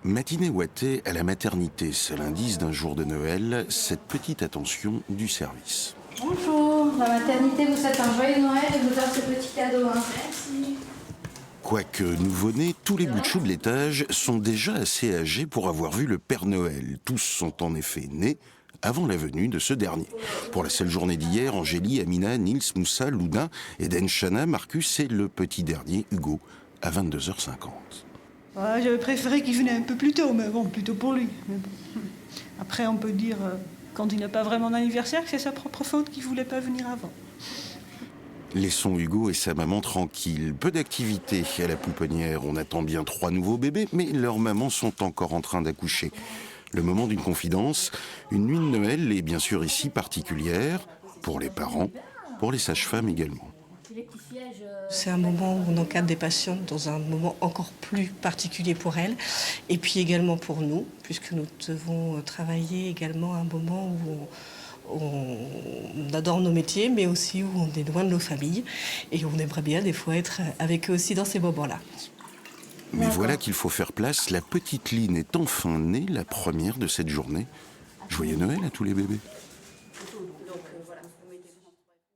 Matinée ouatée à la maternité, seul indice d'un jour de Noël, cette petite attention du service. Bonjour, la maternité vous souhaite un joyeux Noël et vous offre ce petit cadeau. Merci. Quoique nouveau-nés, tous les bouts de chou de l'étage sont déjà assez âgés pour avoir vu le Père Noël. Tous sont en effet nés avant la venue de ce dernier. Pour la seule journée d'hier, Angélie, Amina, Nils, Moussa, Loudin, Eden, Chana, Marcus et le petit dernier, Hugo, à 22h50. Ouais, j'aurais préféré qu'il venait un peu plus tôt, mais bon, plutôt pour lui. Mais bon. Après, on peut dire, quand il n'a pas vraiment d'anniversaire, que c'est sa propre faute qu'il ne voulait pas venir avant. Laissons Hugo et sa maman tranquilles. Peu d'activité à la pouponnière. On attend bien 3 nouveaux bébés, mais leurs mamans sont encore en train d'accoucher. Le moment d'une confidence, une nuit de Noël est bien sûr ici particulière, pour les parents, pour les sages-femmes également. C'est un moment où on encadre des patientes dans un moment encore plus particulier pour elles, et puis également pour nous, puisque nous devons travailler également à un moment où on adore nos métiers, mais aussi où on est loin de nos familles, et on aimerait bien des fois être avec eux aussi dans ces moments-là. Mais voilà qu'il faut faire place, la petite Lynn est enfin née, la première de cette journée. Joyeux Noël à tous les bébés.